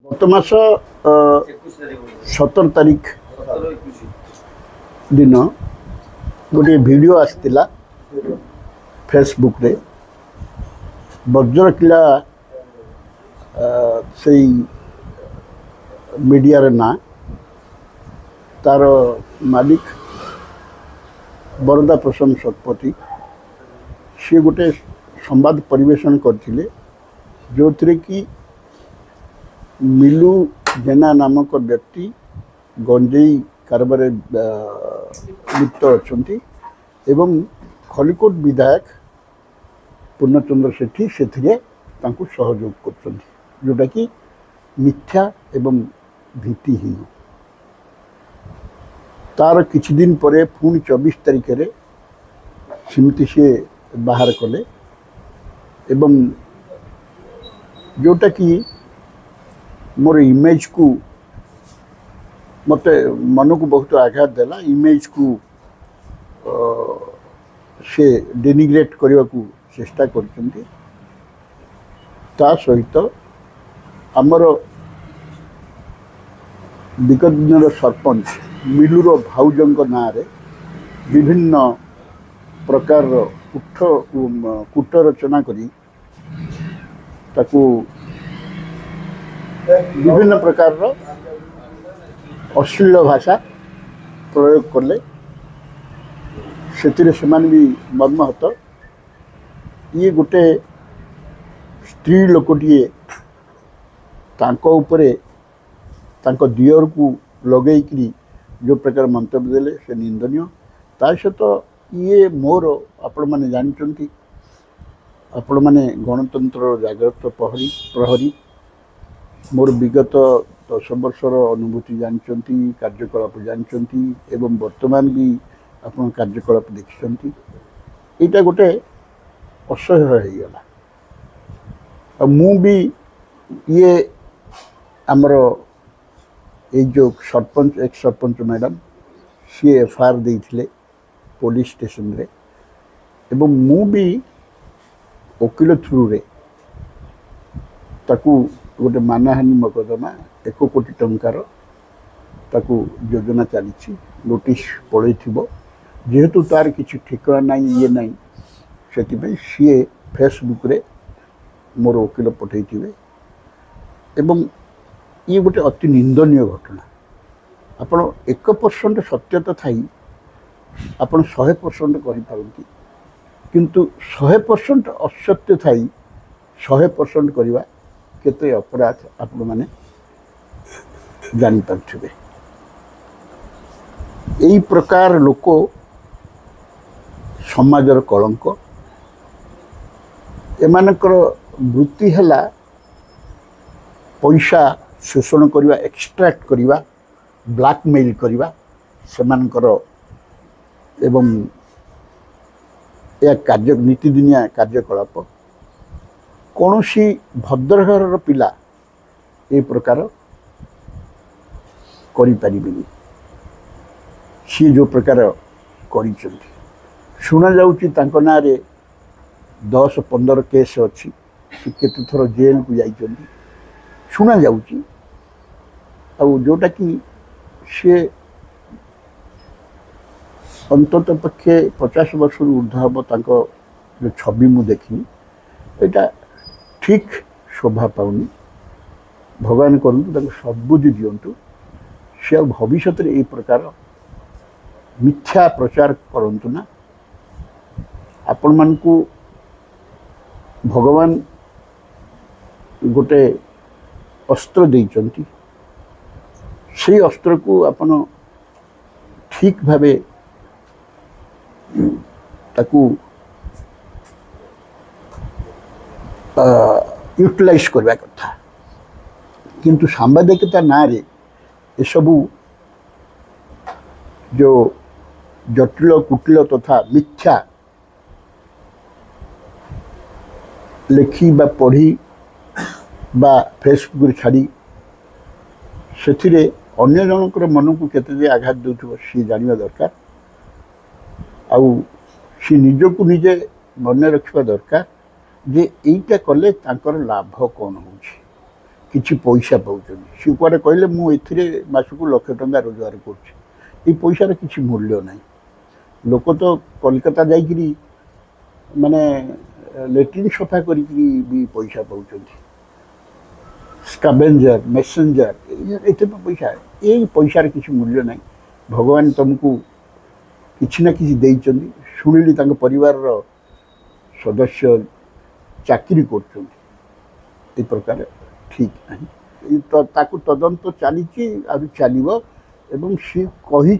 गत मास 17 तारीख दिन गोटे वीडियो आसला फेसबुक रे बज्र किला से मीडिया रे ना तार मालिक बरदा प्रसन्न शतपथी सी गोटे संवाद परिवेशन करथिले जो थी कि मिलू जेना नामक व्यक्ति गंजेई कारबार लिप्त अच्छा एवं खलिकोट विधायक पूर्णचंद्र सेठी से सहयोग कर जोटा कि मिथ्या एवं भीतिहीन तार किछि दिन परे पुणी 24 तारीख रे सिमती से बाहर कले एवं जोटा कि मोर इमेज को मते मन को बहुत आघात देला इमेज को से डेनिग्रेट करने को चेष्टा करछन्ती ता सहित आमर विगत दिन सरपंच मिलूर भाउजंक ना रे विभिन्न प्रकार कूट रचना करी ताकू विभिन्न प्रकार अश्लील भाषा प्रयोग कले से भी मर्महत ये गोटे स्त्री लोकटे तांको दियर को लगे जो प्रकार मंतव्य देले से निंदनीय ता सहित ये मोर आपण मैंने जानते आपण मैंने गणतंत्र जागृत प्रहरी मोर विगत 10 वर्षर अनुभूति जानते कार्यकलाप जानते एवं वर्तमान भी आपण कार्यकलाप देखते यहाँ गोटे असह्य होगा मु भी ये आमर ये जो सरपंच एक सरपंच मैडम सी एफआईआर देथिले पुलिस स्टेशन रे एवं मु भी वकील थ्रू रे ताकू गोटे मानहानि मकदमा 1 कोटी टंकार ताकू योजना चली नोटिस पड़े जेहेतु तार किसी ठिकाना नहीं ये नहीं से सी फेसबुक रे मोर वकील पठे एवं ये गोटे अति निंदनीय घटना आपण 1% सत्यता थी आपण 100% करिपारंती किंतु 100% असत्य थी 100% करवा केते अपराध आपण माने जानी पारथिबे एई प्रकार लोक समाजर कलंक एमानकर वृत्ति हला पैसा शोषण करवा एक्सट्रैक्ट करवा ब्लैकमेल करवा सेमानकर एवं या कार्य नीतिदिनिया कार्यकलाप कौन सी भद्रघर पिला ए प्रकार करिपारिबेनी सी जो प्रकार करिसेंती सुना जाउची तांको ना रे 10-15 केस अच्छी केते थर जेल को जाइछंती सुना जाउची आ जोटा कि सी अंतत पक्षे 50 वर्ष ऊर्ध हम तांको जो छवि मु देखी एटा ठीक शोभा पाऊनी भगवान करूँ सद्बुद्धि दिंतु से भविष्य में ये प्रकार मिथ्या प्रचार करंतु ना आपण मान को भगवान गोटे अस्त्र देइचंती से अस्त्र को आपण ठीक भावे ताकू यूटिलाइज करवा कथा किंतु सांबादिकता ना रे ये सबू जो जटिल कुटिल तथा मिथ्या लेखी बा पढ़ी बा फेसबुक छाड़ी से अन्य जनकर मन को केते आघात देउथबो सी जानिबा दरकार आउ सी निजको निजे मन रखिबा दरकार जे एटा कले तांकर लाभ कौन हो पैसा पाँच सी कुआडे कहले मु एथिरे मासकु लक्ष टंका रोजगार करछि ए पैसार किछि मूल्य नाही लोक तो कोलकाता जाइकरी माने लेट्रिन सफा करिकरी भी पैसा पाउछन्ति स्कैवेंजर मेसेंजर एते पैसा ए पैसार किछि मूल्य नाही भगवान तुमको किछि ना किछि देइछन्ति सुनिली तांको परिवार रो सदस्य चाकरी करछन्ति ए प्रकार ठीक नाही तो ताकू तदंत चली चलो एवं सी कही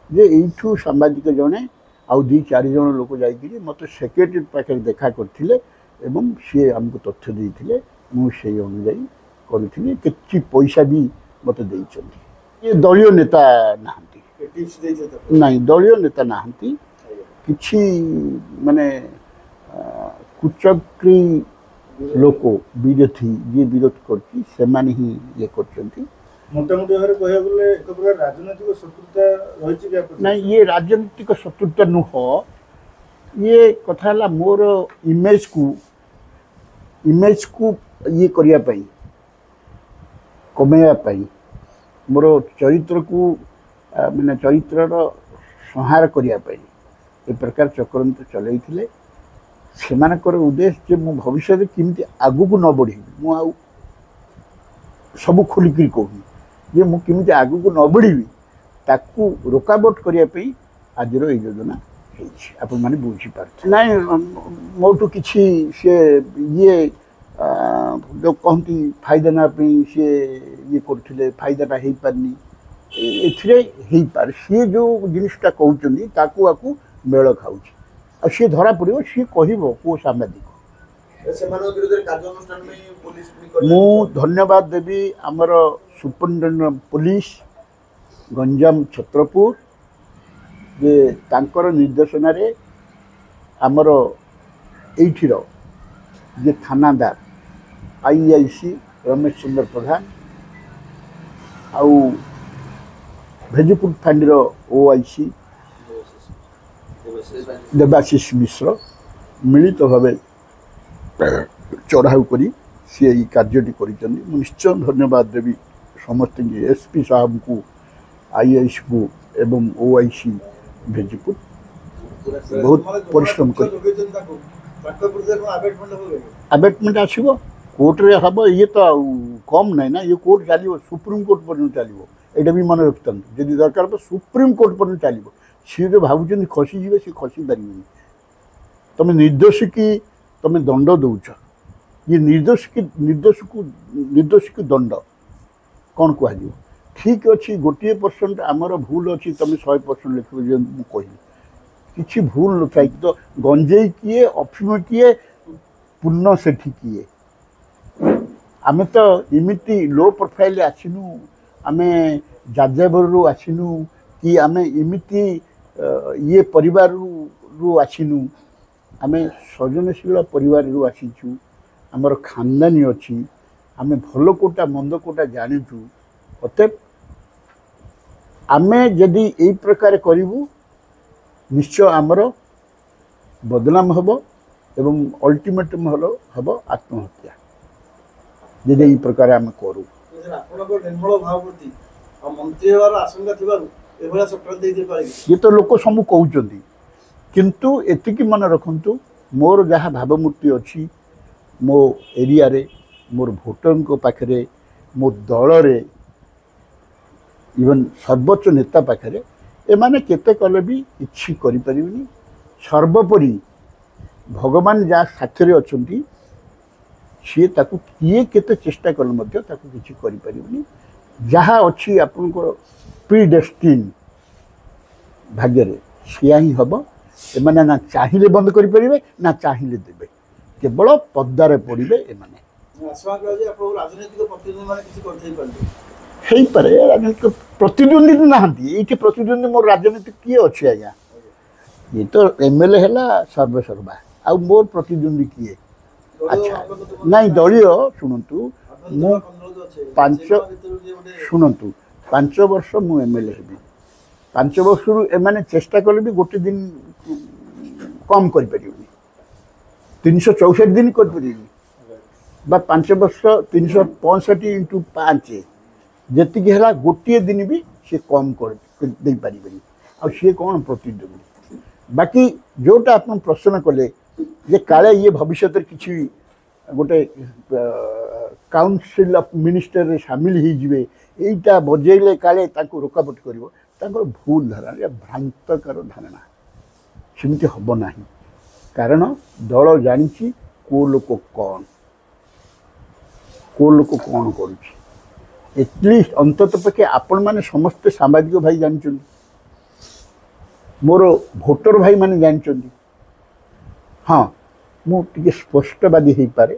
जे एठू सामाजिक जड़े आउ दी चार जन लोक जाइए मत सेक्रेटरी पाखे देखा करते सी आमको तथ्य देते मुझे अनुजाई करी कि पैसा भी मत ये दलीय नेता ना दलीय नेता ना कि माने कुचक्री लोक विरोधी जी विरोध करते ये कर मोटामोटी भाव कह गले एक प्रकार राजनीतिक शत्रुता रही ना ये राजनीतिक शत्रुता नुह ये कथा मोर इमेज को ये करने कमेवाई मोर चरित्र को माने चरित्र संहार करने ए प्रकार चक्रंत चलते सेमानकर उद्देश्य मु भविष्य केमती आगु न बढ़ी मु सब खोलिकी कहूँ जे मु केमती आगु न बढ़ी ताकू रोकावट करने आज योजना आपण मैंने बुझीपार ना मोटू कि ये जो कहती फायदा नापी सी ये करते फायदाटा हो पारनी एपार सी जो जिनटा कहते आकू मेल खाऊ सी धरा पड़ो सी कह को सांबादिक मु धन्यवाद देवी आमर सुपरिटेडेंट पुलिस गंजाम छत्रपुर जे तांकर निर्देशन रे आमर एठीर जे थानादार आईआईसी रमेश चंद्र प्रधान आउ भेजपुर फांडीर ओआईसी देवाशीष मिश्र मिलित भाव चढ़ाऊ करी सी कार्यटी कर निश्चय धन्यवाद देवी समस्त एसपी साहब को आईआईसी को एवं ओआईसी भेजपुर बहुत परिश्रम कर आबेटमेंट आसो कोर्टे हम ये तो कम ना ना ये कोर्ट चलो सुप्रीम कोर्ट पर चलो ये भी मन रखता जब दरकार सुप्रीम कोर्ट पर चलो सी जो भावुं खसीजे सी खसी पारे तुम निर्दोष की तुम दंड दौच ये निर्दोष की दंड कौन कह ठीक अच्छे 1% आमर भूल अच्छी तुम 100% लिख कह कि भूल न था तो गंजेई किए अफिम किए पूर्ण सेठी किए आमे तो इमिति लो प्रोफाइल आसिनु आमे जाजाबरू आसिनु कि आमे इमिति ये परिवार रु आसिनु आमे सृजनशील परिवार रु आसीचु आमर खानदानी अच्छी आमे भल कोटा मंद कोटा जानिचु अतएव आमे यदि यही प्रकार करूँ निश्चय आमर बदनाम हम एवं अल्टीमेटम हम आत्महत्या यदि यही प्रकार आम करूँ ये तो लोक सब कहते किंतु एतिकी मन रखु मोर जहाँ भावमूर्ति अच्छी मो एरिया रे मोर भोटर को पाखरे मो दल रे इवन सर्वोच्च नेता पाखरे एमाने केते कले भी इच्छी करि परिबनी सर्वोपरि भगवान जहाँ साक्षर अच्छी सी ताकू किए केते चेष्टा कले मध्य ताकू किछि करि परिबनी जहाँ अच्छी आपनकर प्रीडेस्टिन भाग्य रे सिया ही हम एमाने ना चाहिए बंद करि परिबे ना चाहिए देबे केवल पद्दारे पड़े एमाने राजनीतिक प्रतिद्वंदी ना ये प्रतिद्वंदी मोर राजनीति किए अच्छे आज्ञा ये तो एमएलए है सर्वेसर्वा आउ मोर प्रतिद्वंदी किए अच्छा नहीं दलीय शुणु मु शुणु 5 वर्ष मु एमएलए हेबी 5 वर्ष एमाने चेष्टा कले भी गोटे दिन कम कर 364 दिन कर 5 वर्ष 365 × 5 ଯେତିକି ହେଲା ଗୋଟିଏ ଦିନ ବି ସେ କମ୍ ଦେଇପାରିବେନି ଆଉ ସିଏ କ'ଣ ପ୍ରତିଦ୍ୱନ୍ଦ୍ୱୀ। ବାକି ଯେଉଁଟା ଆପଣ ପ୍ରଶ୍ନ କଲେ ଯେ କାଳେ ଇଏ ଭବିଷ୍ୟତରେ କିଛି ଗୋଟେ କାଉନସିଲ୍ ଅଫ୍ ମିନିଷ୍ଟରରେ ସାମିଲ ହେଇଯିବେ, ଏଇଟା ବଜେଇଲେ କାଳେ ତାଙ୍କୁ ରୋକାପଟ କରିବ, ତାଙ୍କର ଭୁଲ ଧାରଣା, ଭ୍ରାନ୍ତକର ଧାରଣା। ସେମିତି ହେବ ନାହିଁ, କାରଣ ଦଳ ଜାଣିଛି କେଉଁ ଲୋକ କ'ଣ କରୁଛି। ଏଟଲିଷ୍ଟ ଅନ୍ତତଃ ପକ୍ଷେ ଆପଣମାନେ ସମସ୍ତେ ସାମ୍ବାଦିକ ଭାଇ ଜାଣିଛନ୍ତି, ମୋର ଭୋଟର ଭାଇମାନେ ଜାଣିଛନ୍ତି। ହଁ, ମୁଁ ଟିକେ ସ୍ପଷ୍ଟବାଦୀ ହେଇପାରେ,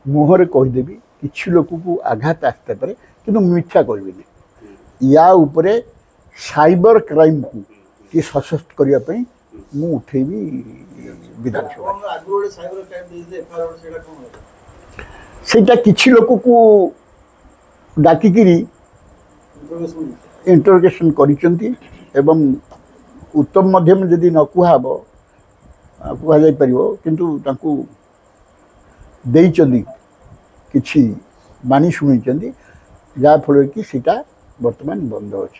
ମୁହଁରେ କହିଦେବି, କିଛି ଲୋକକୁ ଆଘାତ ଆସିଥାଇପାରେ, କିନ୍ତୁ ମିଥ୍ୟା କହିବିନି। ୟା ଉପରେ ସାଇବର କ୍ରାଇମକୁ ଟିକେ ସଶକ୍ତ କରିବା ପାଇଁ ମୁଁ ଉଠେଇବି ବିଧାନସଭା। ସେଇଟା କିଛି ଲୋକକୁ ଡାକିକିରି ଇଣ୍ଟରୋଗେସନ୍ କରିଛନ୍ତି ଏବଂ ଉତ୍ତମ ମଧ୍ୟମ ଯଦି ନ କୁହାଯାଇପାରିବ, କିନ୍ତୁ ତାଙ୍କୁ ଦେଇଛନ୍ତି, କିଛି ବାଣୀ ଶୁଣେଇଛନ୍ତି, ଯାହାଫଳରେ କି ସେଇଟା ବର୍ତ୍ତମାନ ବନ୍ଦ ଅଛି।